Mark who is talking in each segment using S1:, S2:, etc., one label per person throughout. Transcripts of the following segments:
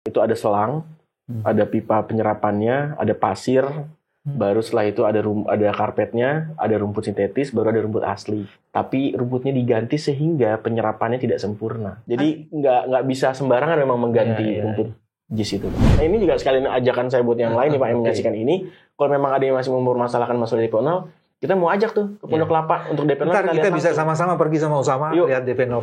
S1: Itu ada selang, ada pipa penyerapannya, ada pasir, baru setelah itu ada karpetnya, ada rumput sintetis, baru ada rumput asli. Tapi rumputnya diganti sehingga penyerapannya tidak sempurna. Jadi nggak bisa sembarangan memang mengganti rumput JIS itu. Nah, ini juga sekalian ajakan saya buat yang lain nih Pak yang menyaksikan ini. Kalau memang ada yang masih mempermasalahkan masalah DP 0, kita mau ajak tuh ke Pondok Kelapa untuk DP 0.
S2: Ntar kita bisa sama-sama pergi sama Usama,
S1: Yuk.
S2: lihat DP 0%.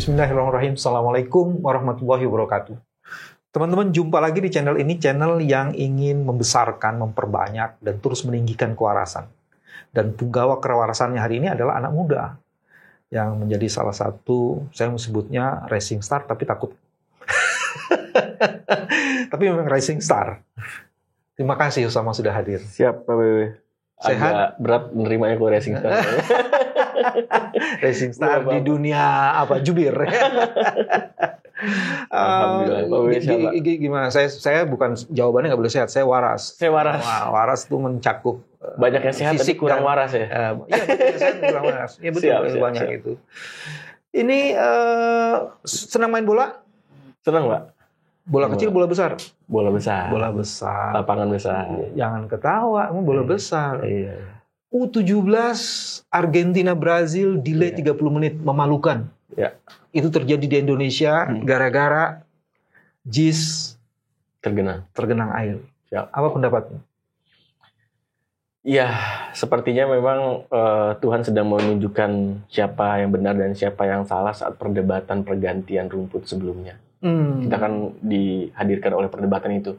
S2: Bismillahirrahmanirrahim. Assalamualaikum warahmatullahi wabarakatuh. Teman-teman, jumpa lagi di channel ini, channel yang ingin membesarkan, memperbanyak, dan terus meninggikan kewarasan. Dan punggawa kewarasannya hari ini adalah anak muda yang menjadi salah satu, saya sebutnya rising star, tapi takut. Tapi memang rising star. Terima kasih Usama sudah hadir.
S1: Siap Pak BW.
S2: Sehat?
S1: Agak berat menerimanya ke rising star.
S2: Racing star di dunia apa jubir.
S1: Alhamdulillah.
S2: Gimana? Saya bukan jawabannya nggak boleh sehat. Saya waras.
S1: Saya waras.
S2: Wah, waras itu mencakup
S1: banyak yang sehat tapi kurang waras ya.
S2: Iya, banyak yang sehat kurang waras. Iya betul, banyak
S1: siap.
S2: itu. Ini senang main bola?
S1: Senang Pak?
S2: Bola kecil, bola besar?
S1: Bola besar.
S2: Bola besar.
S1: Lapangan besar.
S2: Jangan ketawa, bola besar.
S1: Iya.
S2: U17 Argentina Brazil delay 30 menit, memalukan.
S1: Ya.
S2: Itu terjadi di Indonesia gara-gara JIS tergenang air.
S1: Siap.
S2: Apa pendapatnya?
S1: Iya, sepertinya memang Tuhan sedang menunjukkan siapa yang benar dan siapa yang salah saat perdebatan pergantian rumput sebelumnya. Kita kan dihadirkan oleh perdebatan itu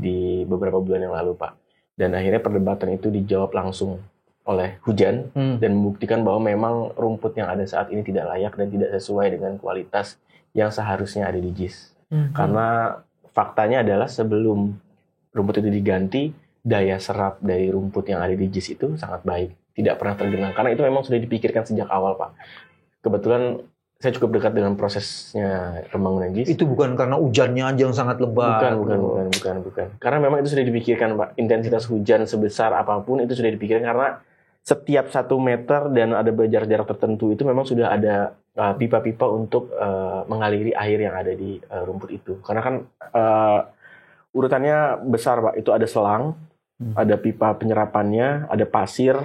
S1: di beberapa bulan yang lalu, Pak. Dan akhirnya perdebatan itu dijawab langsung oleh hujan dan membuktikan bahwa memang rumput yang ada saat ini tidak layak dan tidak sesuai dengan kualitas yang seharusnya ada di JIS. Karena faktanya adalah sebelum rumput itu diganti, daya serap dari rumput yang ada di JIS itu sangat baik. Tidak pernah tergenang. Karena itu memang sudah dipikirkan sejak awal, Pak. Kebetulan saya cukup dekat dengan prosesnya pembangunan JIS.
S2: Itu bukan karena hujannya aja yang sangat lebat.
S1: Bukan. Karena memang itu sudah dipikirkan, Pak. Intensitas hujan sebesar apapun itu sudah dipikirkan karena setiap 1 meter dan ada jarak tertentu itu memang sudah ada pipa-pipa untuk mengaliri air yang ada di rumput itu. Karena kan urutannya besar, Pak. Itu ada selang, ada pipa penyerapannya, ada pasir,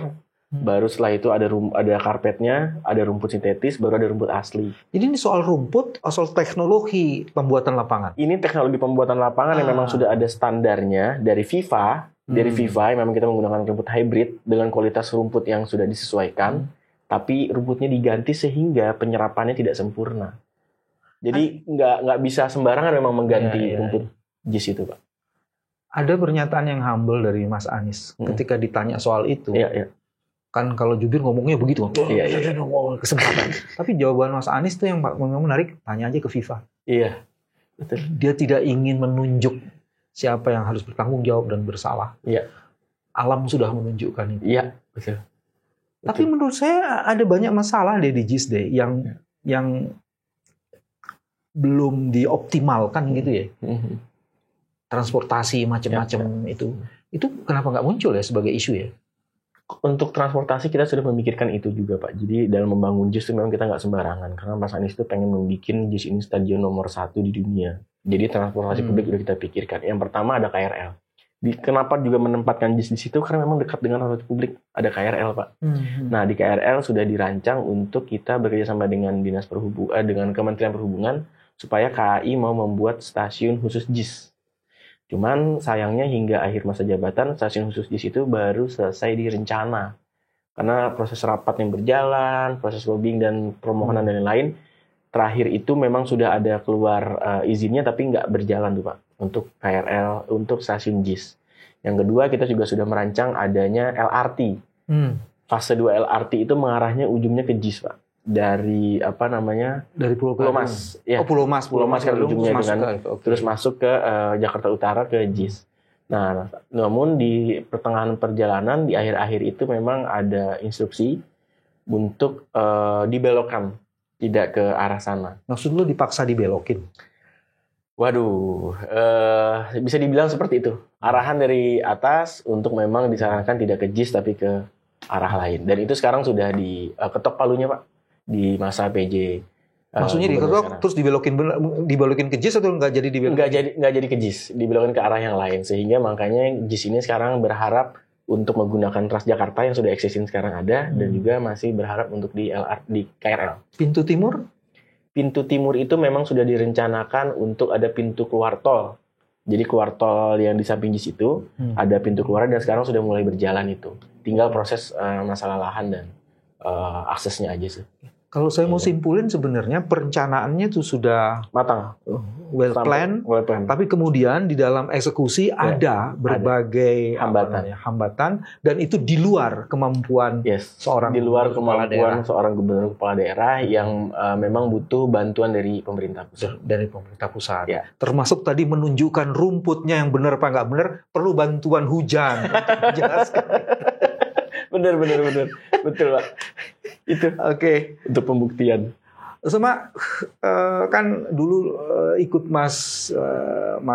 S1: baru setelah itu ada karpetnya, ada rumput sintetis, baru ada rumput asli.
S2: Jadi ini soal rumput, soal teknologi pembuatan lapangan.
S1: Ini teknologi pembuatan lapangan yang memang sudah ada standarnya dari FIFA. Dari FIFA yang memang kita menggunakan rumput hybrid dengan kualitas rumput yang sudah disesuaikan, tapi rumputnya diganti sehingga penyerapannya tidak sempurna. Jadi nggak bisa sembarangan memang mengganti rumput JIS itu, Pak.
S2: Ada pernyataan yang humble dari Mas Anies ketika ditanya soal itu.
S1: Iya.
S2: Kan kalau jubir ngomongnya begitu, kesempatan. Tapi jawaban Mas Anies itu yang menarik, tanya aja ke FIFA.
S1: Iya, betul.
S2: Dia tidak ingin menunjuk siapa yang harus bertanggung jawab dan bersalah.
S1: Iya.
S2: Alam sudah menunjukkan itu.
S1: Iya, betul.
S2: Tapi menurut saya ada banyak masalah di JIS yang belum dioptimalkan gitu ya. Transportasi macam-macam itu kenapa nggak muncul ya sebagai isu ya?
S1: Untuk transportasi kita sudah memikirkan itu juga, Pak. Jadi dalam membangun JIS itu memang kita nggak sembarangan karena Mas Anies itu pengen membuat JIS ini stadion nomor 1 di dunia. Jadi transportasi publik sudah kita pikirkan. Yang pertama ada KRL. Kenapa juga menempatkan JIS di situ? Karena memang dekat dengan transportasi publik. Ada KRL, Pak. Nah, di KRL sudah dirancang untuk kita bekerjasama dengan Dinas Perhubungan, dengan Kementerian Perhubungan, supaya KAI mau membuat stasiun khusus JIS. Cuman sayangnya hingga akhir masa jabatan, stasiun khusus JIS itu baru selesai direncana. Karena proses rapat yang berjalan, proses lobbying dan permohonan dan lain-lain, terakhir itu memang sudah ada keluar izinnya tapi nggak berjalan tuh, Pak, untuk KRL, untuk stasiun JIS. Yang kedua, kita juga sudah merancang adanya LRT. Fase 2 LRT itu mengarahnya ujungnya ke JIS, Pak. Dari
S2: dari Pulau
S1: Mas. Ya.
S2: Pulau Mas
S1: kan ujungnya dengan terus masuk ke Jakarta Utara ke JIS. Nah, namun di pertengahan perjalanan di akhir-akhir itu memang ada instruksi untuk dibelokkan, tidak ke arah sana.
S2: Maksud lu dipaksa dibelokin?
S1: Waduh, bisa dibilang seperti itu. Arahan dari atas untuk memang disarankan tidak ke JIS tapi ke arah lain. Dan itu sekarang sudah diketok palunya Pak di masa PJ.
S2: Maksudnya diketok terus dibelokin ke JIS atau nggak jadi dibelokin?
S1: Nggak jadi ke JIS, dibelokin ke arah yang lain. Sehingga makanya JIS ini sekarang berharap untuk menggunakan Transjakarta yang sudah existing sekarang ada, dan juga masih berharap untuk di KRL.
S2: Pintu timur?
S1: Pintu timur itu memang sudah direncanakan untuk ada pintu keluar tol. Jadi keluar tol yang di samping JIS itu ada pintu keluar, dan sekarang sudah mulai berjalan itu. Tinggal proses masalah lahan dan aksesnya aja sih.
S2: Kalau saya mau simpulin sebenarnya perencanaannya itu sudah
S1: matang,
S2: well plan. Tapi kemudian di dalam eksekusi ada berbagai hambatan, dan itu di luar kemampuan seorang
S1: gubernur kepala daerah yang memang butuh bantuan dari pemerintah pusat.
S2: Ya. Termasuk tadi menunjukkan rumputnya yang benar apa nggak benar, perlu bantuan hujan untuk menjelaskan.
S1: Benar, betul Pak. Itu untuk pembuktian.
S2: Sama kan dulu ikut Mas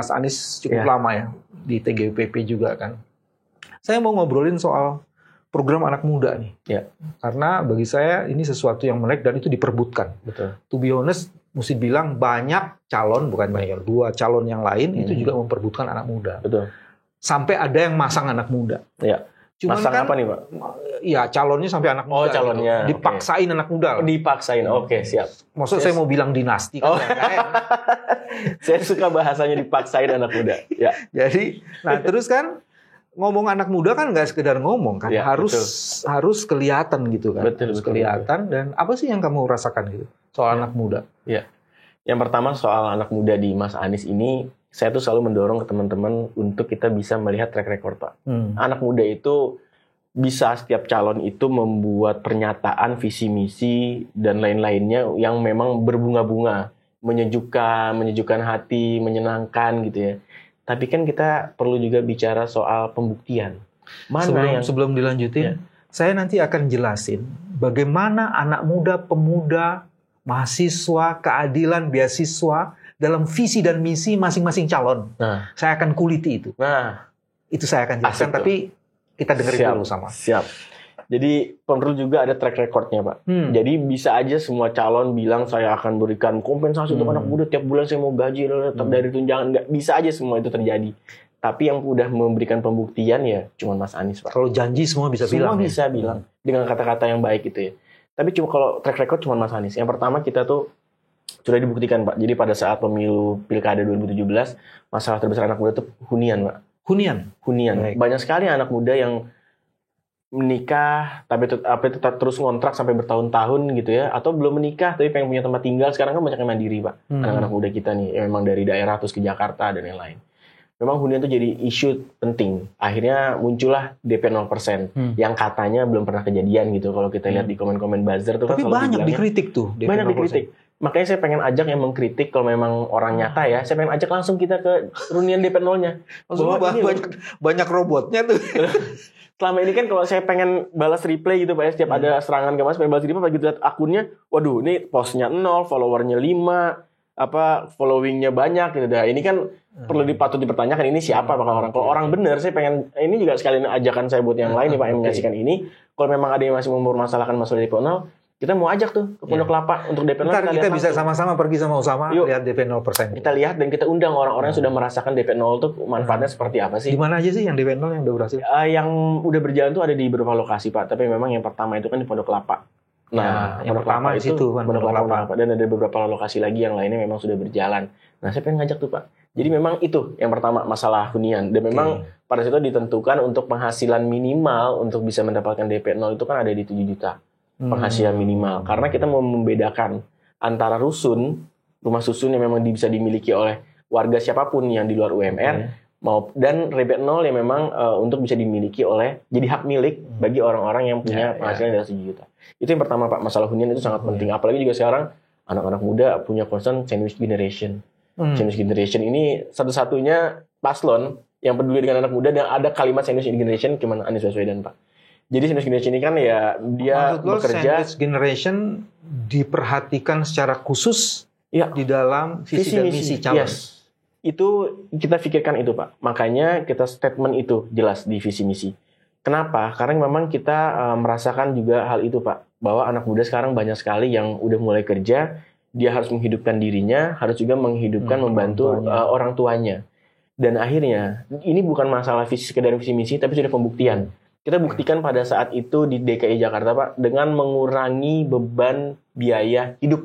S2: Anies cukup lama ya di TGPP juga kan. Saya mau ngobrolin soal program anak muda nih. Ya. Karena bagi saya ini sesuatu yang menarik dan itu diperbutkan. Betul. To be honest, mesti bilang banyak calon, bukan banyak, 2 calon yang lain itu juga memperbutkan anak muda. Betul. Sampai ada yang masang anak muda.
S1: Ya. Cuman masang kan, apa nih Pak?
S2: Ya calonnya sampai anak muda.
S1: Calonnya.
S2: Gitu. Dipaksain anak muda.
S1: Dipaksain, siap.
S2: Maksud saya mau bilang dinasti kan?
S1: Saya suka bahasanya dipaksain anak muda. Ya.
S2: Jadi, terus kan ngomong anak muda kan nggak sekedar ngomong kan, ya, harus kelihatan gitu kan. Betul. Kelihatan. Dan apa sih yang kamu rasakan gitu soal anak muda?
S1: Ya. Yang pertama soal anak muda di Mas Anies ini, saya tuh selalu mendorong ke teman-teman untuk kita bisa melihat track record Pak. Anak muda itu bisa setiap calon itu membuat pernyataan visi misi dan lain-lainnya yang memang berbunga-bunga, menyejukkan hati, menyenangkan gitu ya. Tapi kan kita perlu juga bicara soal pembuktian.
S2: Sebelum dilanjutin, saya nanti akan jelasin bagaimana anak muda, pemuda, mahasiswa, keadilan, beasiswa dalam visi dan misi masing-masing calon. Saya akan kuliti itu. Itu saya akan jelaskan, tapi kita dengerin dulu sama.
S1: Siap. Jadi perlu juga ada track recordnya Pak. Jadi bisa aja semua calon bilang saya akan berikan kompensasi untuk anak muda, tiap bulan saya mau gaji tetap dari tunjangan. Nggak bisa aja semua itu terjadi. Tapi yang udah memberikan pembuktian ya cuma Mas Anies Pak.
S2: Kalau janji semua bisa bilang.
S1: Semua bisa bilang dengan kata-kata yang baik gitu ya. Tapi cuma kalau track record cuma Mas Anies. Yang pertama kita tuh sudah dibuktikan Pak. Jadi pada saat pemilu Pilkada 2017, masalah terbesar anak muda itu hunian Pak. Hunian. Baik. Banyak sekali anak muda yang menikah tapi tetap terus ngontrak sampai bertahun-tahun gitu ya, atau belum menikah tapi pengen punya tempat tinggal. Sekarang kan banyak yang mandiri Pak. Anak-anak muda kita nih yang memang dari daerah terus ke Jakarta dan lain-lain. Memang hunian itu jadi isu penting. Akhirnya muncullah DP 0% yang katanya belum pernah kejadian gitu. Kalau kita lihat di komen-komen buzzer tuh
S2: tapi
S1: kan
S2: banyak dikritik tuh.
S1: Banyak dikritik. Makanya saya pengen ajak yang mengkritik kalau memang orang nyata ya. Saya pengen ajak langsung kita ke hunian DP 0-nya.
S2: Banyak robotnya tuh.
S1: Selama ini kan kalau saya pengen balas replay gitu Pak ya, setiap ada serangan ke Mas, pengen balas replay, begitu lihat akunnya, waduh ini postnya 0, followernya 5, followingnya banyak gitu. Ini kan perlu patut dipertanyakan, ini siapa bakal orang. Kalau orang bener, saya pengen, ini juga sekalian ajakan saya buat yang lain nih Pak yang menyaksikan ini. Kalau memang ada yang masih mempermasalahkan masalah DP 0, kita mau ajak tuh ke Pondok Kelapa untuk DP 0.
S2: Kita bisa sama-sama pergi sama Usama, lihat DP 0%.
S1: Kita lihat dan kita undang orang-orang yang sudah merasakan DP 0 tuh manfaatnya seperti apa sih.
S2: Di mana aja sih yang DP 0 yang udah berhasil?
S1: Yang udah berjalan tuh ada di beberapa lokasi Pak, tapi memang yang pertama itu kan di Pondok Kelapa.
S2: Yang pertama di situ kan
S1: Pondok Kelapa, dan ada beberapa lokasi lagi yang lainnya memang sudah berjalan. Nah, saya pengen ngajak tuh Pak. Jadi memang itu yang pertama masalah hunian, dan memang pada situ ditentukan untuk penghasilan minimal untuk bisa mendapatkan DP 0 itu kan ada di 7 juta. Penghasilan minimal, karena kita mau membedakan antara rusun, rumah susun yang memang bisa dimiliki oleh warga siapapun yang di luar UMR, dan DP 0 yang memang untuk bisa dimiliki oleh, jadi hak milik bagi orang-orang yang punya penghasilan dari 7 juta. Itu yang pertama Pak, masalah hunian itu sangat penting. Apalagi juga sekarang anak-anak muda punya concern sandwich generation. Sandwich generation ini satu-satunya paslon yang peduli dengan anak muda dan ada kalimat sandwich generation cuman Anies Baswedan Pak. Jadi sandwich generation ini kan ya dia bekerja.
S2: Sandwich generation diperhatikan secara khusus di dalam visi dan misi calon.
S1: Itu kita pikirkan itu Pak. Makanya kita statement itu jelas di visi misi. Kenapa? Karena memang kita merasakan juga hal itu, Pak. Bahwa anak muda sekarang banyak sekali yang udah mulai kerja, dia harus menghidupkan dirinya, harus juga menghidupkan, membantu orang tuanya. Dan akhirnya, ini bukan masalah sekedar visi misi, tapi sudah pembuktian. Kita buktikan pada saat itu di DKI Jakarta, Pak, dengan mengurangi beban biaya hidup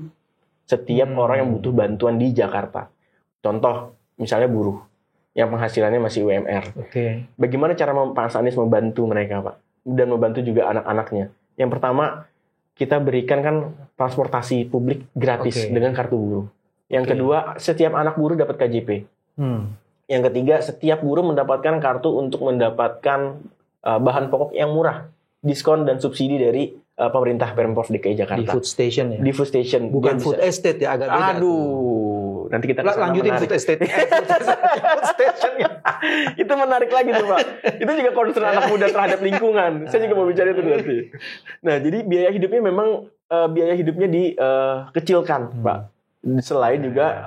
S1: setiap orang yang butuh bantuan di Jakarta. Contoh, misalnya buruh yang penghasilannya masih UMR. Bagaimana cara Pak Anies membantu mereka, Pak? Dan membantu juga anak-anaknya. Yang pertama, kita berikan kan transportasi publik gratis dengan kartu buruh. Yang kedua, setiap anak buruh dapat KJP. Yang ketiga, setiap buruh mendapatkan kartu untuk mendapatkan bahan pokok yang murah, diskon dan subsidi dari pemerintah Pemprov DKI Jakarta.
S2: Di food station ya?
S1: Di food station.
S2: Bukan food estate ya, agak beda.
S1: Aduh, nanti kita
S2: lanjutin
S1: menarik.
S2: Food estate. Food station ya.
S1: Itu menarik lagi tuh, Pak. Itu juga concern anak muda terhadap lingkungan. Saya juga mau bicara itu nanti. Nah, jadi biaya hidupnya memang dikecilkan, Pak. Selain juga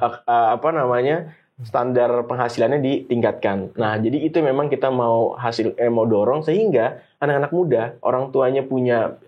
S1: standar penghasilannya ditingkatkan. Nah, jadi itu memang kita mau dorong sehingga anak-anak muda, orang tuanya punya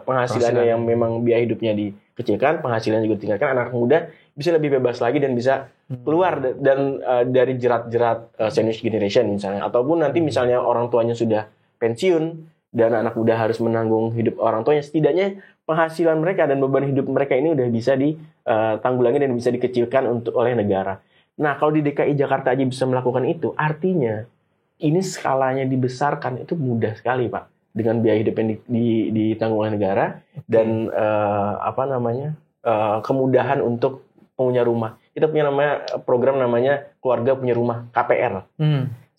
S1: penghasilannya yang memang biaya hidupnya dikecilkan, penghasilan juga ditingkatkan, anak muda bisa lebih bebas lagi dan bisa keluar dan dari jerat-jerat sandwich generation misalnya, ataupun nanti misalnya orang tuanya sudah pensiun dan anak muda harus menanggung hidup orang tuanya, setidaknya penghasilan mereka dan beban hidup mereka ini udah bisa ditanggulangi dan bisa dikecilkan oleh negara. Nah, kalau di DKI Jakarta aja bisa melakukan itu, artinya ini skalanya dibesarkan, itu mudah sekali, Pak. Dengan biaya hidup yang ditanggung oleh negara dan kemudahan untuk punya rumah. Kita punya program namanya Keluarga Punya Rumah, KPR.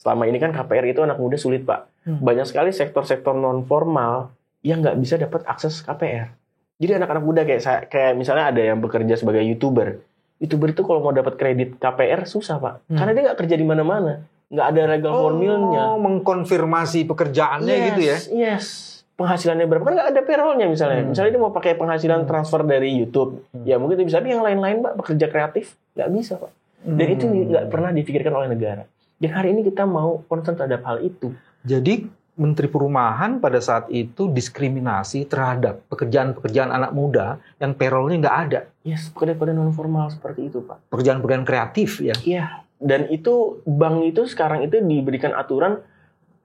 S1: Selama ini kan KPR itu anak muda sulit, Pak. Banyak sekali sektor-sektor non-formal yang nggak bisa dapat akses KPR. Jadi anak-anak muda kayak misalnya ada yang bekerja sebagai YouTuber. YouTuber itu kalau mau dapat kredit KPR susah, Pak. Karena dia nggak kerja di mana-mana. Nggak ada legal formilnya.
S2: Mengkonfirmasi pekerjaannya gitu ya?
S1: Yes. Penghasilannya berapa? Kan nggak ada payroll-nya misalnya. Misalnya dia mau pakai penghasilan transfer dari YouTube. Ya mungkin itu bisa. Tapi yang lain-lain, Pak, bekerja kreatif, nggak bisa, Pak. Dan itu nggak pernah dipikirkan oleh negara. Dan hari ini kita mau concern terhadap hal itu.
S2: Jadi Menteri Perumahan pada saat itu diskriminasi terhadap pekerjaan-pekerjaan anak muda yang payroll-nya nggak ada.
S1: Yes, pekerjaan non formal seperti itu, Pak.
S2: Pekerjaan-pekerjaan kreatif ya.
S1: Iya. Dan itu bank itu sekarang itu diberikan aturan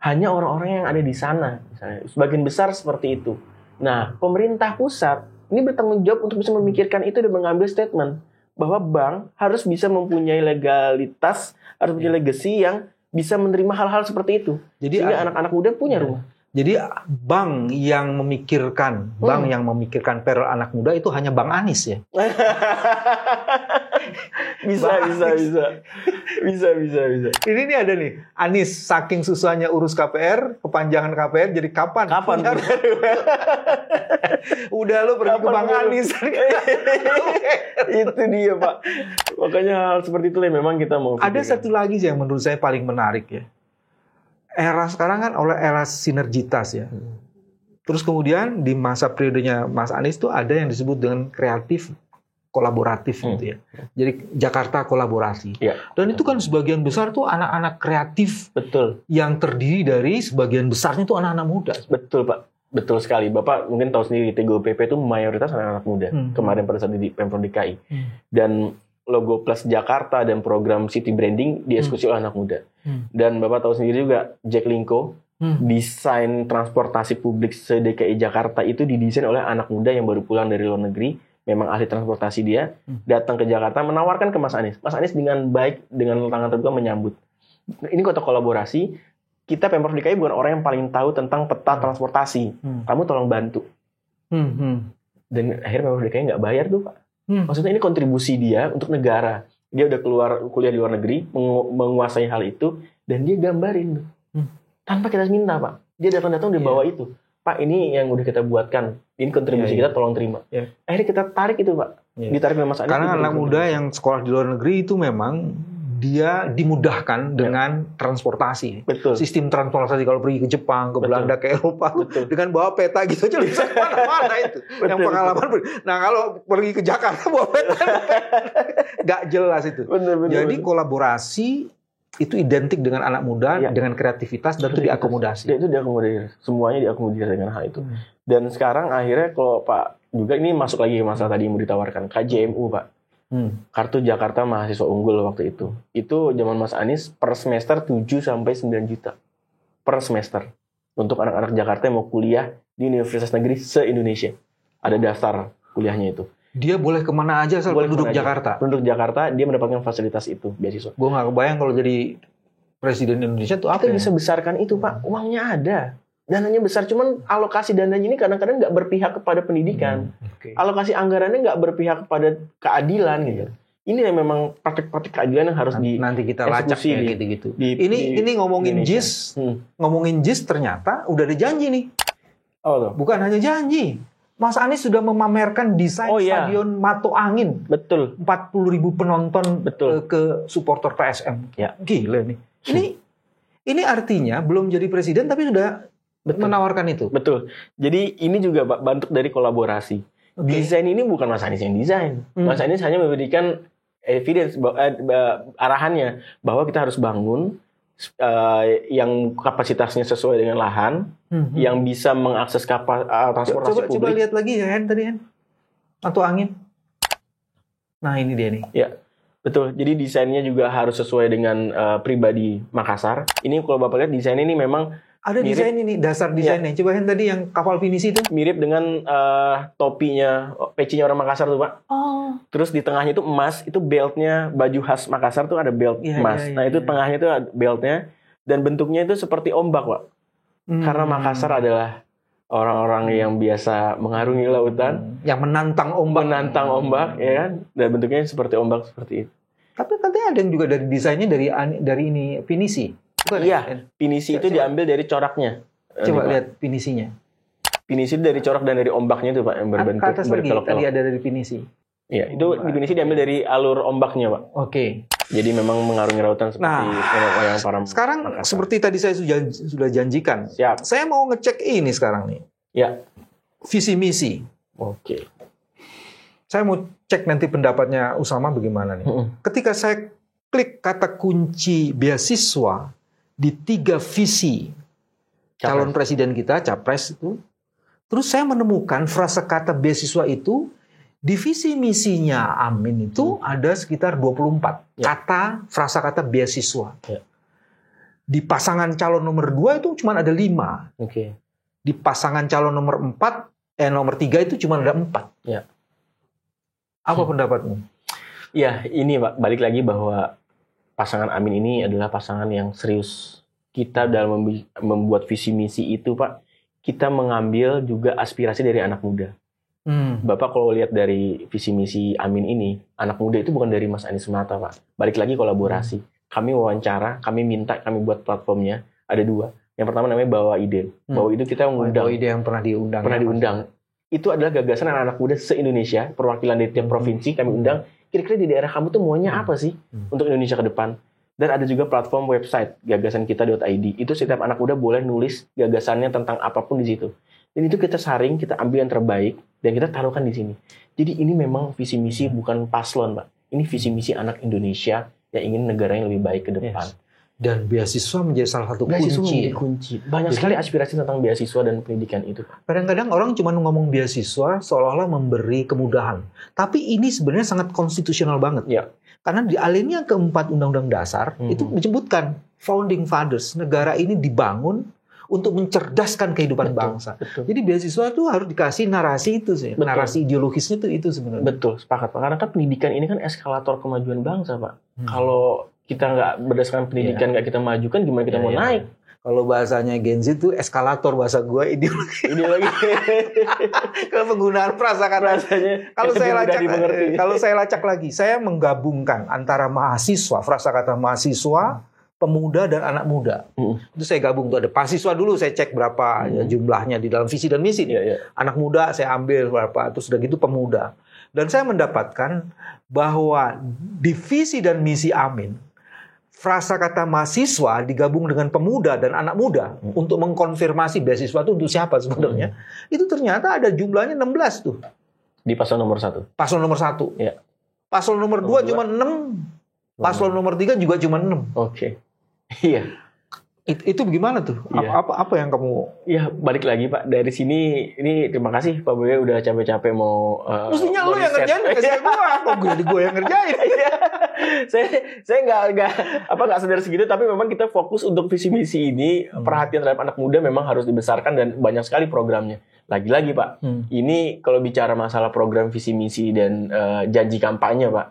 S1: hanya orang-orang yang ada di sana, misalnya. Sebagian besar seperti itu. Nah, pemerintah pusat ini bertanggung jawab untuk bisa memikirkan itu dan mengambil statement bahwa bank harus bisa mempunyai legalitas, harus punya legacy yang bisa menerima hal-hal seperti itu. Jadi sehingga anak-anak muda punya rumah.
S2: Jadi bank yang memikirkan payroll anak muda itu hanya Bang Anies ya. Bisa. Ini ada nih, Anies saking susahnya urus KPR, kepanjangan KPR jadi kapan? Udah lu pergi ke Bang Anies.
S1: Itu dia, Pak. Makanya hal seperti itu memang kita mau.
S2: Ada satu lagi yang menurut saya paling menarik ya. Era sekarang kan oleh era sinergitas ya. Terus kemudian di masa periodenya Mas Anies tuh ada yang disebut dengan kreatif kolaboratif gitu ya. Jadi Jakarta kolaborasi. Dan itu kan sebagian besar tuh anak-anak kreatif.
S1: Betul.
S2: Yang terdiri dari sebagian besarnya tuh anak-anak muda.
S1: Betul, Pak. Betul sekali. Bapak mungkin tahu sendiri TGOPP itu mayoritas anak-anak muda. Kemarin pada saat di Pemprov DKI. Dan logo Plus Jakarta dan program City Branding dieksekusi oleh anak muda. Dan Bapak tahu sendiri juga Jack Linko, desain transportasi publik se-DKI Jakarta itu didesain oleh anak muda yang baru pulang dari luar negeri, memang ahli transportasi dia, datang ke Jakarta menawarkan ke Mas Anies. Mas Anies dengan baik, dengan tangan terbuka menyambut. Ini kota kolaborasi, kita Pemprov DKI bukan orang yang paling tahu tentang peta transportasi. Kamu tolong bantu. Dan akhirnya Pemprov DKI nggak bayar tuh, Pak. Maksudnya ini kontribusi dia untuk negara. Dia udah keluar kuliah di luar negeri, menguasai hal itu, dan dia gambarin. Tanpa kita minta, Pak. Dia datang-datang dia bawa itu. Pak, ini yang udah kita buatkan. Ini kontribusi kita, tolong terima. Akhirnya kita tarik itu, Pak. Ditarik oleh Mas Anies.
S2: Karena anak muda yang sekolah di luar negeri itu memang dia dimudahkan dengan transportasi.
S1: Betul.
S2: Sistem transportasi kalau pergi ke Jepang, ke Belanda, ke Eropa, dengan bawa peta gitu aja bisa kemana-mana itu. Yang pengalaman. Nah kalau pergi ke Jakarta bawa peta, nggak jelas itu.
S1: Betul.
S2: Jadi kolaborasi itu identik dengan anak muda, dengan kreativitas, dan itu diakomodasi.
S1: Itu diakomodir. Semuanya diakomodir dengan hal itu. Dan sekarang akhirnya kalau Pak juga ini masuk lagi ke masalah tadi yang mau ditawarkan. KJMU Pak. Kartu Jakarta Mahasiswa Unggul waktu itu. Itu zaman Mas Anies per semester 7-9 juta. Per semester. Untuk anak-anak Jakarta yang mau kuliah di universitas negeri se-Indonesia. Ada daftar kuliahnya itu.
S2: Dia boleh kemana aja asal penduduk Jakarta.
S1: Penduduk Jakarta dia mendapatkan fasilitas itu, beasiswa.
S2: Gue nggak kebayang kalau jadi presiden Indonesia tuh apa?
S1: Kita bisa besarkan itu Pak, uangnya ada, dananya besar. Cuman alokasi dananya ini kadang-kadang nggak berpihak kepada pendidikan. Alokasi anggarannya nggak berpihak kepada keadilan gitu. Ini yang memang praktek-praktek keadilan yang harus
S2: nanti kita lacak kayak gitu-gitu. Ini ngomongin JIS, ngomongin JIS ternyata udah ada janji nih. Bukan hanya janji. Mas Anies sudah memamerkan desain stadion Mato Angin.
S1: Betul.
S2: 40.000 penonton ke supporter PSM.
S1: Ya.
S2: Gila nih. Ini artinya belum jadi presiden tapi sudah menawarkan itu.
S1: Betul. Jadi ini juga bentuk dari kolaborasi. Desain ini bukan Mas Anies yang desain. Mas Anies hanya memberikan evidence, arahannya bahwa kita harus bangun yang kapasitasnya sesuai dengan lahan, yang bisa mengakses transportasi publik.
S2: Coba lihat lagi ya tadi kan, Mato Angin. Nah ini dia nih.
S1: Ya, betul. Jadi desainnya juga harus sesuai dengan pribadi Makassar. Ini kalau Bapak lihat desain ini memang
S2: ada desain ini, dasar desainnya. Coba yang tadi yang kapal pinisi itu.
S1: Mirip dengan topinya, pecinya orang Makassar tuh Pak. Terus di tengahnya itu emas, itu beltnya baju khas Makassar tuh ada belt emas. Nah itu tengahnya itu beltnya dan bentuknya itu seperti ombak Pak. Karena Makassar adalah orang-orang yang biasa mengarungi lautan,
S2: yang menantang ombak,
S1: ya kan? Dan bentuknya seperti ombak seperti itu.
S2: Tapi katanya ada yang juga dari desainnya dari ini pinisi.
S1: Iya, pinisi itu diambil dari coraknya.
S2: Coba lihat pinisinya.
S1: Pinisi dari corak dan dari ombaknya itu Pak, yang berbentuk berkelok-kelok.
S2: Tadi ada dari pinisi.
S1: Iya, itu di pinisi diambil dari alur ombaknya Pak.
S2: Oke.
S1: Jadi memang mengarungi lautan seperti yang para
S2: sekarang Makassar. Seperti tadi saya sudah janjikan.
S1: Siap.
S2: Saya mau ngecek ini sekarang nih.
S1: Ya.
S2: Visi misi.
S1: Oke.
S2: Saya mau cek nanti pendapatnya Usama bagaimana nih. Ketika saya klik kata kunci beasiswa di 3 visi calon presiden kita, capres itu, terus saya menemukan frasa kata beasiswa itu di visi misinya Amin itu ada sekitar 24 kata frasa kata beasiswa. Di pasangan calon nomor 2 itu cuma ada 5. Di pasangan calon nomor 3 itu cuma ada 4. Apa pendapatmu?
S1: Ya, ini Pak, balik lagi bahwa pasangan Amin ini adalah pasangan yang serius. Kita dalam membuat visi misi itu Pak, kita mengambil juga aspirasi dari anak muda. Bapak kalau lihat dari visi misi Amin ini, anak muda itu bukan dari Mas Anies semata Pak. Balik lagi kolaborasi. Kami wawancara, kami minta, kami buat platformnya. Ada 2. Yang pertama namanya Bawa Ide. Bawa Ide kita mengundang.
S2: Bawa Ide yang pernah diundang.
S1: Itu adalah gagasan anak-anak muda se-Indonesia, perwakilan dari tiap provinsi kami undang. Kira-kira di daerah kamu tuh maunya apa sih untuk Indonesia ke depan? Dan ada juga platform website gagasankita.id. Itu setiap anak muda boleh nulis gagasannya tentang apapun di situ. Dan itu kita saring, kita ambil yang terbaik dan kita taruhkan di sini. Jadi ini memang visi misi bukan paslon, Pak. Ini visi misi anak Indonesia yang ingin negara yang lebih baik ke depan.
S2: Dan beasiswa menjadi salah satu kunci.
S1: Banyak sekali aspirasi tentang beasiswa dan pendidikan itu.
S2: Kadang-kadang orang cuma ngomong beasiswa seolah-olah memberi kemudahan. Tapi ini sebenarnya sangat konstitusional banget. Karena di alinea keempat Undang-Undang Dasar itu menyebutkan Founding Fathers, negara ini dibangun untuk mencerdaskan kehidupan bangsa. Jadi beasiswa itu harus dikasih narasi itu sih. Narasi ideologisnya itu sebenarnya.
S1: Betul, sepakat Pak. Karena kan pendidikan ini kan eskalator kemajuan bangsa Pak. Kalau kita nggak berdasarkan pendidikan nggak kita majukan, gimana kita mau naik?
S2: Kalau bahasanya Gen Z itu eskalator, bahasa gue ideologi. Kalau penggunaan prasakata. Kalau saya lacak lagi, saya menggabungkan antara mahasiswa, prasakata mahasiswa, pemuda dan anak muda. Itu saya gabung tuh, ada mahasiswa dulu saya cek berapa jumlahnya di dalam visi dan misi. Anak muda saya ambil berapa, terus udah gitu pemuda. Dan saya mendapatkan bahwa di visi dan misi Amin, frasa kata mahasiswa digabung dengan pemuda dan anak muda untuk mengkonfirmasi beasiswa itu untuk siapa sebenarnya. Itu ternyata ada jumlahnya 16 tuh.
S1: Di paslon nomor 1.
S2: Paslon nomor 1. Paslon nomor 2 cuma 6. Paslon nomor 3 juga cuma 6.
S1: Iya.
S2: Itu bagaimana tuh?
S1: Iya.
S2: Apa yang kamu?
S1: Ya balik lagi Pak, dari sini ini terima kasih Pak Boy udah capek-capek mau
S2: Mestinya
S1: mau
S2: lu yang
S1: riset.
S2: ngerjain, kasih gua. Kok gue yang ngerjain?
S1: saya nggak sadar segitu, tapi memang kita fokus untuk visi misi ini, perhatian terhadap anak muda memang harus dibesarkan dan banyak sekali programnya. Lagi-lagi Pak, ini kalau bicara masalah program visi misi dan janji kampanye Pak,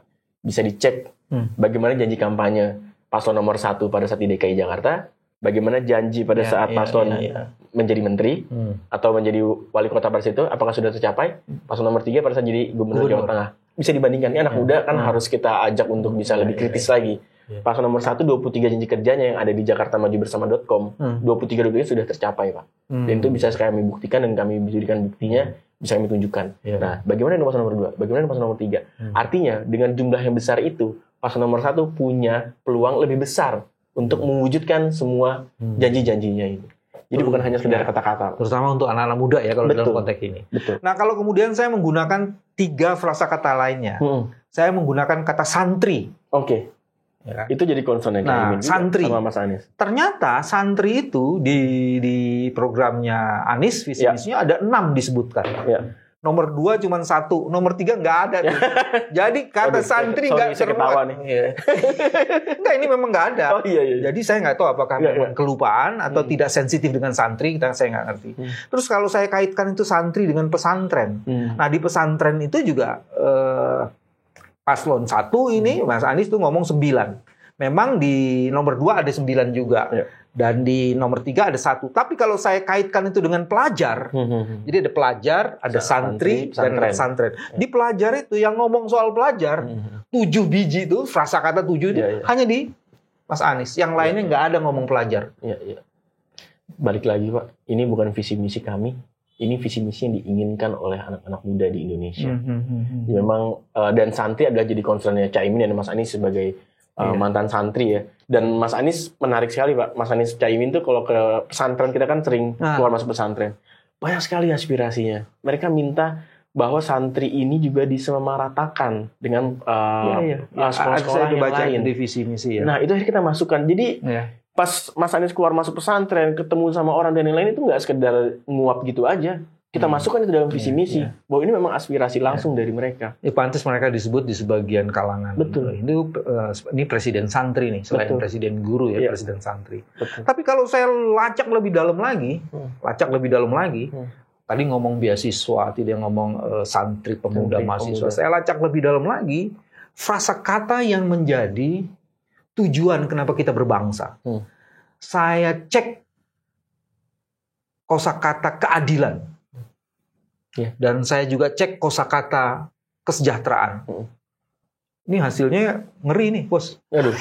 S1: bisa dicek bagaimana janji kampanye paslon nomor 1 pada saat di DKI Jakarta, bagaimana janji pada saat paslon menjadi menteri atau menjadi wali kota pada situ, apakah sudah tercapai? Paslon nomor 3 pada saat jadi gubernur Jawa Tengah. Bisa dibandingkan. Ini anak muda kan harus kita ajak untuk bisa lebih kritis lagi. Paslon nomor 1, 23 janji kerjanya yang ada di jakartamajubersama.com, 23 sudah tercapai Pak. Dan itu bisa kami buktikan dan kami berikan buktinya, bisa kami tunjukkan. Nah, bagaimana dengan paslon nomor 2? Bagaimana dengan paslon nomor 3? Artinya, dengan jumlah yang besar itu, paslon nomor 1 punya peluang lebih besar untuk mewujudkan semua janji-janjinya ini. Jadi bukan hanya sekedar kata-kata.
S2: Terutama untuk anak-anak muda ya kalau dalam konteks ini.
S1: Betul.
S2: Nah kalau kemudian saya menggunakan 3 frasakata lainnya. Saya menggunakan kata santri.
S1: Oke. Ya. Itu jadi concern
S2: Nah, santri.
S1: Sama Mas Anies.
S2: Ternyata santri itu di programnya Anies, visi misinya ada 6 disebutkan.
S1: Ya.
S2: Nomor 2 cuma 1, nomor 3 nggak ada. Jadi kata santri nggak
S1: terketawa nih.
S2: Enggak, ini memang nggak ada.
S1: Oh iya.
S2: Jadi saya nggak tahu apakah memang kelupaan atau tidak sensitif dengan santri, saya nggak ngerti. Terus kalau saya kaitkan itu santri dengan pesantren. Nah di pesantren itu juga paslon 1 ini Mas Anies tuh ngomong 9. Memang di nomor 2 ada 9 juga. Dan di nomor 3 ada 1. Tapi kalau saya kaitkan itu dengan pelajar, jadi ada pelajar, ada santri, dan ada pesantren. Di pelajar itu yang ngomong soal pelajar, 7 biji itu, frasakata 7 itu hanya di Mas Anies. Yang lainnya nggak ada ngomong pelajar.
S1: Balik lagi Pak, ini bukan visi misi kami. Ini visi misi yang diinginkan oleh anak-anak muda di Indonesia. Memang dan santri adalah jadi concernnya Caimin dan Mas Anies sebagai mantan santri ya. Dan Mas Anies menarik sekali Pak. Mas Anies Caimin tuh kalau ke pesantren, kita kan sering keluar masuk pesantren. Banyak sekali aspirasinya. Mereka minta bahwa santri ini juga disamaratakan dengan sekolah-sekolah yang lain.
S2: Di visi misi ya.
S1: Nah itu kita masukkan. Jadi pas Mas Anies keluar masuk pesantren, ketemu sama orang dan yang lain itu nggak sekedar nguap gitu aja. Kita masukkan itu dalam visi misi bahwa ini memang aspirasi langsung dari mereka.
S2: Pantas mereka disebut di sebagian kalangan.
S1: Betul.
S2: Ini presiden santri nih, selain presiden guru ya, presiden santri.
S1: Betul.
S2: Tapi kalau saya lacak lebih dalam lagi, tadi ngomong beasiswa, tidak ngomong santri, pemuda, mahasiswa. Saya lacak lebih dalam lagi, frasakata yang menjadi tujuan kenapa kita berbangsa. Saya cek kosakata keadilan. Dan saya juga cek kosakata kesejahteraan. Ini hasilnya ngeri nih, Bos.
S1: Aduh.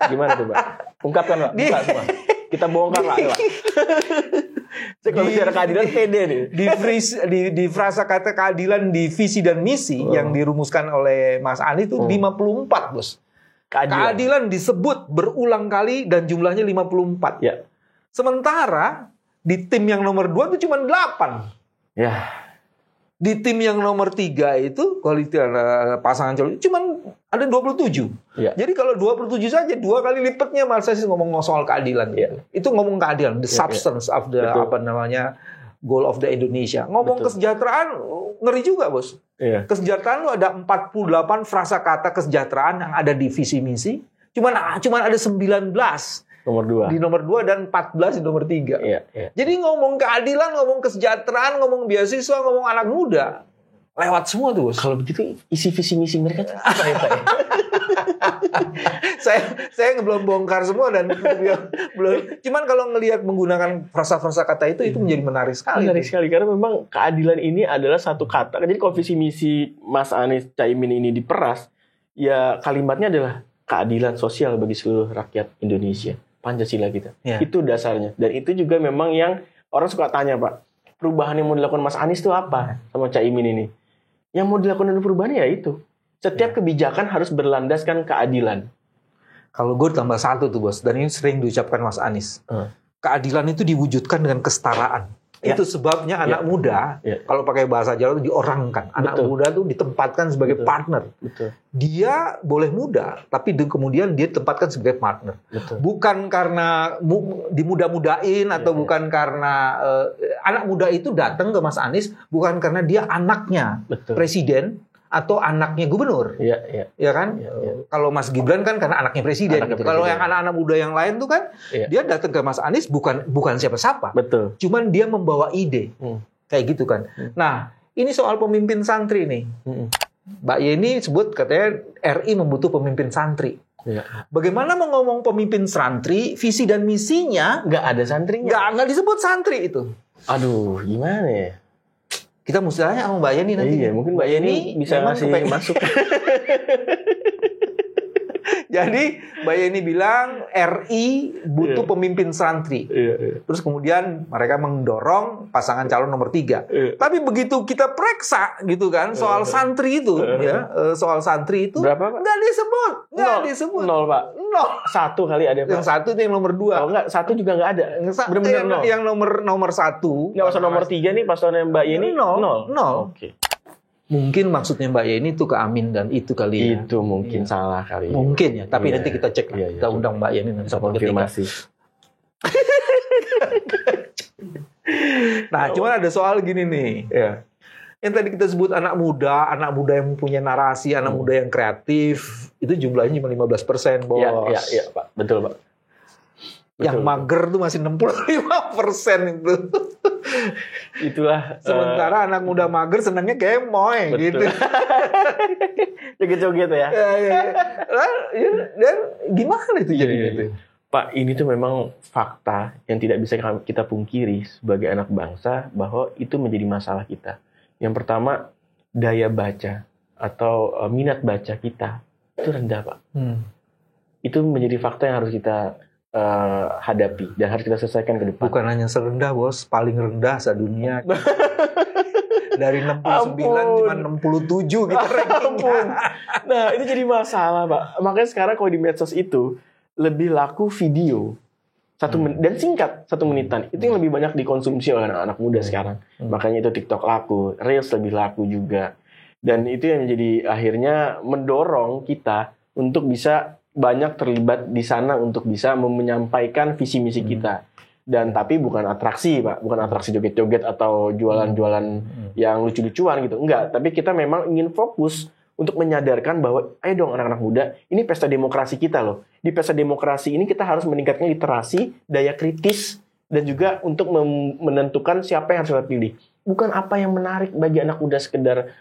S1: Gimana tuh, Pak? Ungkapkan, Pak. Buka semua. Kita bongkar lah, Pak. Saya kalau bicara keadilan pede nih.
S2: Di frasakata keadilan di visi dan misi yang dirumuskan oleh Mas Anies itu 54, Bos. Keadilan disebut berulang kali dan jumlahnya 54. Sementara di tim yang nomor 2 itu cuma 8. Di tim yang nomor 3 itu, kalau itu pasangan calon, cuma ada 27. Jadi kalau 27 saja, 2 kali lipatnya Mas Anies ngomong soal keadilan. Itu ngomong keadilan, the substance of the goal of the Indonesia. Ngomong kesejahteraan, ngeri juga, Bos. Kesejahteraan lu ada 48 frasakata kesejahteraan yang ada di visi misi, cuman ada 19. Di nomor 2 dan 14 di nomor 3. Jadi ngomong keadilan, ngomong kesejahteraan, ngomong beasiswa, ngomong anak muda. Lewat semua tuh, Bos.
S1: Kalau begitu isi visi misi mereka apa ya, Pak?
S2: Saya belum bongkar semua dan belum. Cuman kalau ngelihat menggunakan frasa-frasa kata itu menjadi menarik sekali.
S1: Menarik sekali karena memang keadilan ini adalah satu kata. Jadi kalau visi misi Mas Anies Caimin ini diperas, ya kalimatnya adalah keadilan sosial bagi seluruh rakyat Indonesia. Pancasila kita. Itu dasarnya. Dan itu juga memang yang orang suka tanya, Pak. Perubahan yang mau dilakukan Mas Anies itu apa sama Caimin ini? Yang mau dilakukan dari perubahan ya itu. Setiap kebijakan harus berlandaskan keadilan.
S2: Kalau gue tambah 1 tuh, Bos. Dan ini sering diucapkan Mas Anies. Keadilan itu diwujudkan dengan kesetaraan. Itu sebabnya anak muda, kalau pakai bahasa Jawa itu diorangkan. Anak muda itu ditempatkan sebagai partner. Dia boleh muda, tapi kemudian dia ditempatkan sebagai partner. Bukan karena dimudah-mudahin atau bukan karena anak muda itu datang ke Mas Anies bukan karena dia anaknya presiden atau anaknya gubernur, ya kan? Kalau Mas Gibran kan karena anaknya presiden. Kalau yang anak-anak muda yang lain tuh kan, dia datang ke Mas Anies bukan siapa-siapa. Cuman dia membawa ide, kayak gitu kan. Nah, ini soal pemimpin santri nih. Mbak Yeni sebut katanya RI membutuh pemimpin santri. Bagaimana mau ngomong pemimpin santri, visi dan misinya
S1: nggak ada santrinya,
S2: nggak disebut santri itu.
S1: Aduh, gimana ya?
S2: Kita mesti tanya sama Mbak Yeni nanti.
S1: Iya, mungkin Mbak Yeni bisa ngasih masuk.
S2: Jadi Mbak Yeni bilang RI butuh pemimpin santri. Terus kemudian mereka mendorong pasangan calon nomor 3. Tapi begitu kita periksa gitu kan soal santri itu, soal santri itu nggak disebut, nggak disebut.
S1: 0 Pak. 1 kali ada Pak.
S2: Yang 1 itu yang nomor 2.
S1: Oh enggak, 1 juga nggak ada. Benar-benar 0.
S2: Yang nomor 1.
S1: Nggak usah nomor 3 nih paslonnya Mbak Yeni 0.
S2: Oke. Mungkin maksudnya Mbak Yeni itu ke Amin dan itu kali ya.
S1: Itu mungkin salah kali.
S2: Mungkin ya, tapi nanti kita cek. Kita undang Mbak Yeni nanti
S1: konfirmasi.
S2: Nah, cuman ada soal gini nih. Yang tadi kita sebut anak muda yang mempunyai narasi, anak muda yang kreatif, itu jumlahnya cuma 15%, Bos.
S1: Iya, Pak. Betul, Pak.
S2: Yang mager tuh masih 65% itu.
S1: Itulah.
S2: Sementara anak muda mager senangnya gemoy gitu.
S1: Joget-joget ya.
S2: Dan gimana itu jadi gitu?
S1: Pak, ini tuh memang fakta yang tidak bisa kita pungkiri sebagai anak bangsa bahwa itu menjadi masalah kita. Yang pertama, daya baca atau minat baca kita itu rendah, Pak. Itu menjadi fakta yang harus kita hadapi dan harus kita selesaikan ke depan.
S2: Bukan hanya serendah, Bos, paling rendah sedunia. Dari 69 cuma 67 kita rankingnya.
S1: Nah, itu jadi masalah, Pak. Makanya sekarang kalau di medsos itu lebih laku video 1 menit dan singkat 1 menitan. Itu yang lebih banyak dikonsumsi oleh anak-anak muda sekarang. Makanya itu TikTok laku, Reels lebih laku juga. Dan itu yang jadi akhirnya mendorong kita untuk bisa banyak terlibat di sana untuk bisa menyampaikan visi misi kita. Dan tapi bukan atraksi, Pak, bukan atraksi joget-joget atau jualan-jualan yang lucu-lucuan gitu. Enggak, tapi kita memang ingin fokus untuk menyadarkan bahwa ayo dong anak-anak muda, ini pesta demokrasi kita loh. Di pesta demokrasi ini kita harus meningkatkan literasi, daya kritis, dan juga untuk menentukan siapa yang harus kita pilih. Bukan apa yang menarik bagi anak muda sekedar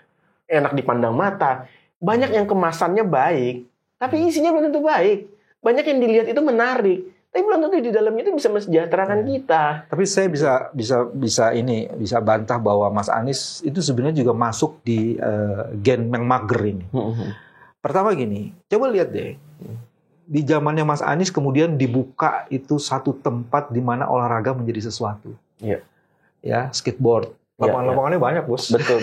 S1: enak dipandang mata. Banyak yang kemasannya baik, tapi isinya belum tentu baik. Banyak yang dilihat itu menarik, tapi belum tentu di dalamnya itu bisa mensejahterakan kita.
S2: Tapi saya bisa bantah bahwa Mas Anies itu sebenarnya juga masuk di gen yang mager ini. Pertama gini, coba lihat deh. Di zamannya Mas Anies kemudian dibuka itu satu tempat di mana olahraga menjadi sesuatu. Ya, skateboard. Lapangan-lapangannya banyak, Bos.
S1: Betul.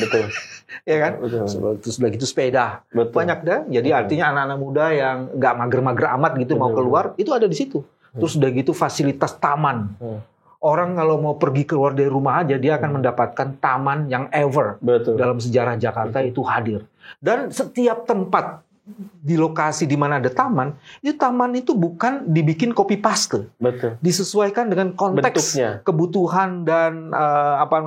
S2: Ya kan?
S1: Betul.
S2: Terus udah gitu sepeda. Banyak dah. Jadi artinya anak-anak muda yang nggak mager-mager amat gitu mau keluar, itu ada di situ. Terus udah gitu fasilitas taman. Orang kalau mau pergi keluar dari rumah aja, dia akan mendapatkan taman yang ever. Dalam sejarah Jakarta itu hadir. Dan setiap tempat di lokasi di mana ada taman itu bukan dibikin copy paste. Disesuaikan dengan konteks, bentuknya, kebutuhan dan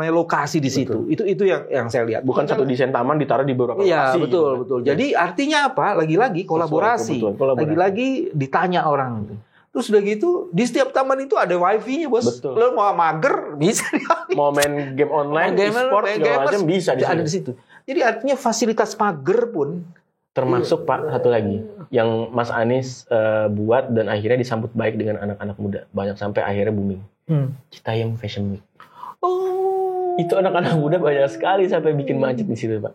S2: lokasi di situ. Itu yang saya lihat.
S1: Bukan satu desain taman ditaruh di beberapa lokasi.
S2: Iya, betul. Jadi artinya apa? Lagi-lagi kolaborasi. Lagi-lagi ditanya orang. Terus udah gitu, di setiap taman itu ada wifi-nya, Bos. Lo mau mager, bisa.
S1: Mau main game online, e-sport, segala macam bisa
S2: ada di situ. Jadi artinya fasilitas mager pun
S1: termasuk Pak, satu lagi yang Mas Anies buat dan akhirnya disambut baik dengan anak-anak muda. Banyak sampai akhirnya booming. Citayam Fashion Week. Itu anak-anak muda banyak sekali sampai bikin macet di situ, Pak.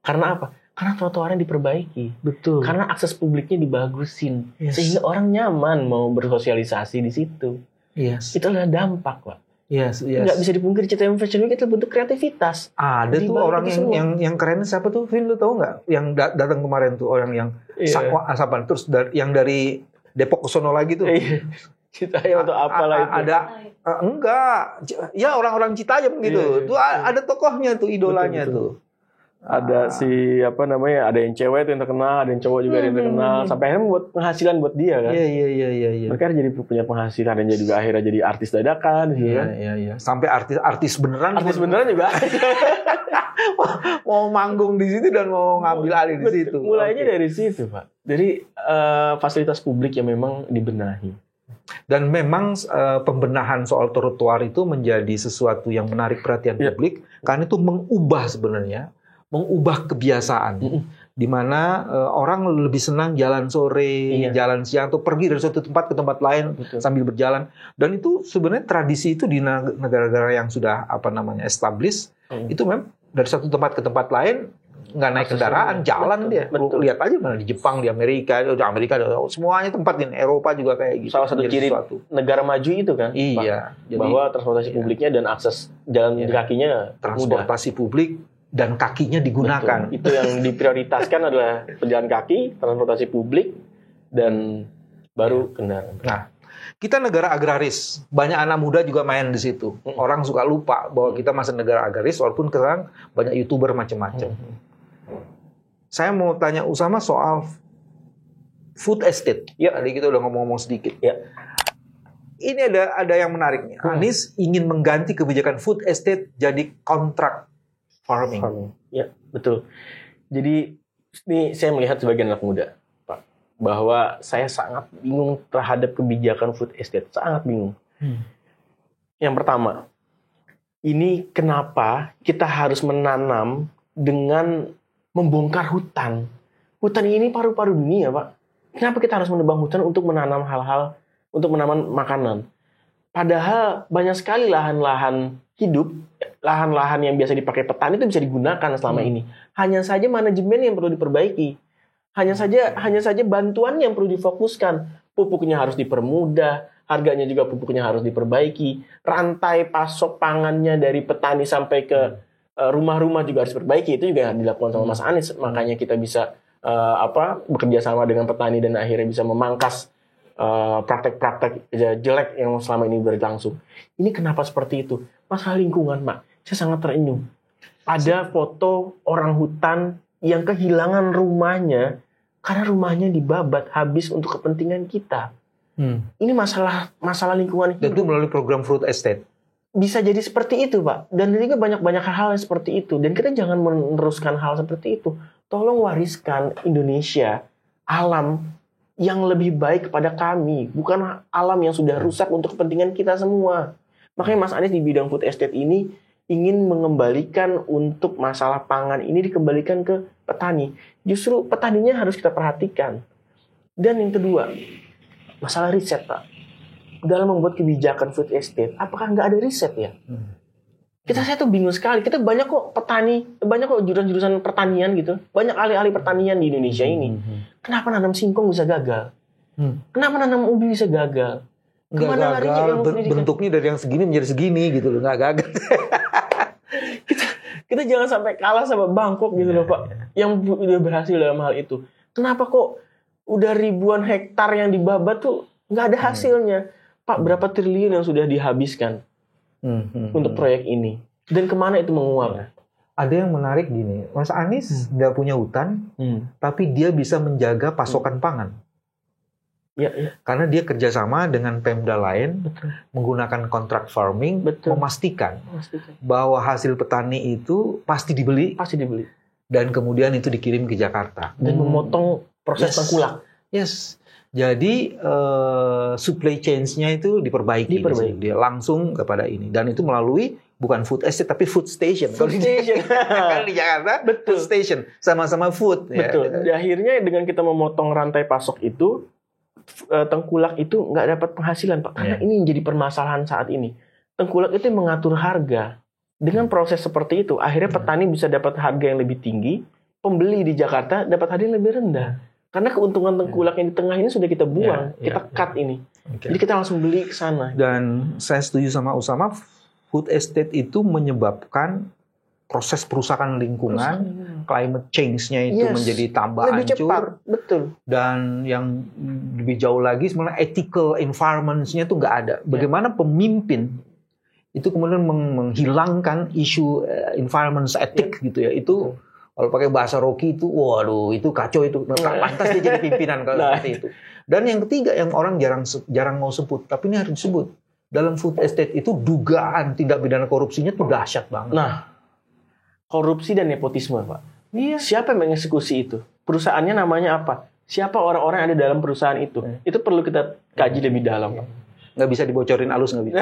S1: Karena apa? Karena trotoarnya diperbaiki. Karena akses publiknya dibagusin. Sehingga orang nyaman mau bersosialisasi di situ. Itu adalah dampak, Pak. Nggak bisa dipungkiri Citayam Fashion Week itu bentuk kreativitas.
S2: Ada tuh orang yang keren siapa tuh, Vin, lu tahu nggak? Yang datang kemarin tuh orang yang Sakwa Asapan, terus yang dari Depok ke sono lagi tuh.
S1: Citayam atau apalah itu.
S2: Ada enggak, ya orang-orang Citayam gitu.
S1: Iya.
S2: Tuh ada tokohnya tuh, idolanya
S1: Betul.
S2: tuh.
S1: Ada si apa namanya, ada yang cewek tuh yang terkenal, ada yang cowok juga yang terkenal, sampai akhirnya buat penghasilan buat dia kan.
S2: Iya.
S1: Mereka jadi punya penghasilan dan juga akhirnya jadi artis dadakan gitu kan.
S2: Iya. Sampai artis beneran.
S1: Artis beneran juga ada.
S2: Mau manggung di situ dan mau ngambil alih di situ.
S1: Mulainya dari situ, Pak. Dari fasilitas publik yang memang dibenahi.
S2: Dan memang pembenahan soal trotoar itu menjadi sesuatu yang menarik perhatian publik karena itu mengubah kebiasaan, di mana orang lebih senang jalan sore, jalan siang, atau pergi dari suatu tempat ke tempat lain sambil berjalan. Dan itu sebenarnya tradisi itu di negara-negara yang sudah established, itu memang dari satu tempat ke tempat lain nggak naik kendaraan, jalan dia. Lihat aja mana di Jepang, di Amerika, semuanya tempat di Eropa juga kayak gitu.
S1: Salah satu ciri negara maju itu kan,
S2: iya,
S1: bahwa transportasi publiknya dan akses jalan kakinya
S2: transportasi publik dan kakinya digunakan.
S1: Betul. Itu yang diprioritaskan adalah pejalan kaki, transportasi publik, dan baru kendaraan.
S2: Nah, kita negara agraris, banyak anak muda juga main di situ. Orang suka lupa bahwa kita masih negara agraris, walaupun sekarang banyak YouTuber macam-macam. Saya mau tanya Usama soal food estate. Ya, tadi kita udah ngomong-ngomong sedikit.
S1: Ya.
S2: Ini ada yang menarik nih. Anies ingin mengganti kebijakan food estate jadi kontrak farming.
S1: Ya, betul. Jadi ini saya melihat sebagai anak muda, Pak, bahwa saya sangat bingung terhadap kebijakan food estate, sangat bingung. Yang pertama, ini kenapa kita harus menanam dengan membongkar hutan? Hutan ini paru-paru dunia, Pak. Kenapa kita harus menebang hutan untuk menanam hal-hal, untuk menanam makanan? Padahal banyak sekali lahan-lahan hidup, lahan-lahan yang biasa dipakai petani itu bisa digunakan selama ini. Hanya saja manajemen yang perlu diperbaiki. Hanya saja bantuan yang perlu difokuskan. Pupuknya harus dipermudah, harganya juga pupuknya harus diperbaiki. Rantai pasok pangannya dari petani sampai ke rumah-rumah juga harus diperbaiki. Itu juga yang dilakukan sama Mas Anies. Makanya kita bisa bekerja sama dengan petani dan akhirnya bisa memangkas praktek-praktek jelek yang selama ini berlangsung. Ini kenapa seperti itu? Masalah lingkungan, Mak. Saya sangat terenyuh. Ada foto orang hutan yang kehilangan rumahnya karena rumahnya dibabat habis untuk kepentingan kita. Ini masalah lingkungan hidup.
S2: Dan itu melalui program food estate.
S1: Bisa jadi seperti itu, Pak. Dan juga banyak hal yang seperti itu. Dan kita jangan meneruskan hal seperti itu. Tolong wariskan Indonesia, alam yang lebih baik kepada kami, bukan alam yang sudah rusak untuk kepentingan kita semua. Makanya Mas Anies di bidang food estate ini ingin mengembalikan untuk masalah pangan ini dikembalikan ke petani. Justru petaninya harus kita perhatikan. Dan yang kedua, masalah riset, Pak. Dalam membuat kebijakan food estate, apakah nggak ada riset ya? Saya tuh bingung sekali. Kita banyak kok petani, banyak kok jurusan-jurusan pertanian gitu. Banyak ahli-ahli pertanian di Indonesia ini. Kenapa nanam singkong bisa gagal? Kenapa nanam ubi bisa gagal?
S2: Nggak gagal, bentuknya dari yang segini menjadi segini gitu loh, nggak gagal.
S1: kita jangan sampai kalah sama Bangkok gitu loh, Pak. Yang udah berhasil dalam hal itu. Kenapa kok udah ribuan hektar yang dibabat tuh nggak ada hasilnya? Pak, berapa triliun yang sudah dihabiskan untuk proyek ini? Dan kemana itu menguap?
S2: Ada yang menarik gini, Mas Anies nggak punya hutan, tapi dia bisa menjaga pasokan pangan.
S1: Ya.
S2: Karena dia kerjasama dengan Pemda lain, menggunakan kontrak farming, memastikan bahwa hasil petani itu pasti dibeli. Dan kemudian itu dikirim ke Jakarta.
S1: Dan memotong proses tengkulak.
S2: Yes. Jadi supply chains-nya itu diperbaiki. Dia langsung kepada ini. Dan itu melalui bukan food estate tapi food station. Kalau di Jakarta, food station. Sama-sama food.
S1: Betul. Ya. Akhirnya dengan kita memotong rantai pasok itu, tengkulak itu nggak dapat penghasilan, Pak. Karena ini yang jadi permasalahan saat ini. Tengkulak itu mengatur harga. Dengan proses seperti itu, akhirnya petani bisa dapat harga yang lebih tinggi, pembeli di Jakarta dapat harga yang lebih rendah. Karena keuntungan tengkulak yang di tengah ini sudah kita buang, kita cut ini. Jadi kita langsung beli ke sana.
S2: Dan saya setuju sama Usama, food estate itu menyebabkan proses perusakan lingkungan, climate change-nya itu menjadi tambah
S1: lebih
S2: hancur.
S1: cepat, betul.
S2: Dan yang lebih jauh lagi sebenarnya ethical environment-nya itu nggak ada. Bagaimana pemimpin itu kemudian menghilangkan isu environment etik gitu ya. Itu kalau pakai bahasa Rocky itu, waduh, itu kacau itu. Pantas dia jadi pimpinan kalau seperti itu. Dan yang ketiga yang orang jarang mau sebut, tapi ini harus disebut. Dalam food estate itu dugaan tindak pidana korupsinya tuh dahsyat banget.
S1: Nah, korupsi dan nepotisme, Pak.
S2: Iya.
S1: Siapa yang mengeksekusi itu? Perusahaannya namanya apa? Siapa orang-orang yang ada dalam perusahaan itu? Itu perlu kita kaji lebih dalam, Pak.
S2: Nggak bisa dibocorin halus, nggak bisa.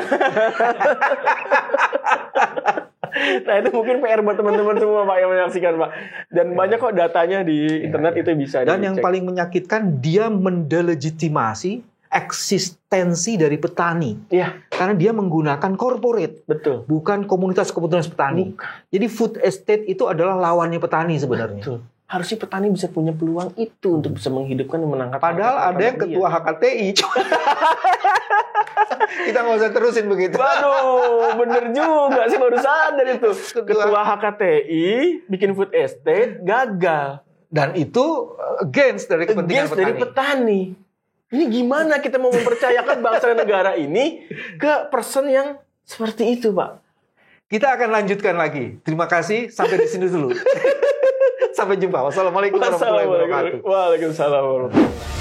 S1: Nah, itu mungkin PR buat teman-teman semua, Pak, yang menyaksikan, Pak. Dan banyak kok datanya di internet itu bisa
S2: Dan
S1: dicek.
S2: yang paling menyakitkan, dia mendelegitimasi eksistensi dari petani.
S1: Iya,
S2: Karena dia menggunakan corporate,
S1: betul.
S2: bukan komunitas-komunitas petani. Jadi food estate itu adalah lawannya petani sebenarnya.
S1: Betul. Harusnya petani bisa punya peluang itu untuk bisa menghidupkan dan menangkap.
S2: Padahal ada yang ketua HKTI. Kita nggak usah terusin begitu.
S1: Waduh, bener juga sih, baru sadar itu. Ketua HKTI bikin food estate gagal.
S2: Dan itu against dari kepentingan
S1: Against dari petani. Ini gimana kita mau mempercayakan bangsa dan negara ini ke person yang seperti itu, Pak?
S2: Kita akan lanjutkan lagi. Terima kasih. Sampai di sini dulu. Sampai jumpa. Wassalamualaikum warahmatullahi wabarakatuh.
S1: Waalaikumsalam warahmatullahi wabarakatuh.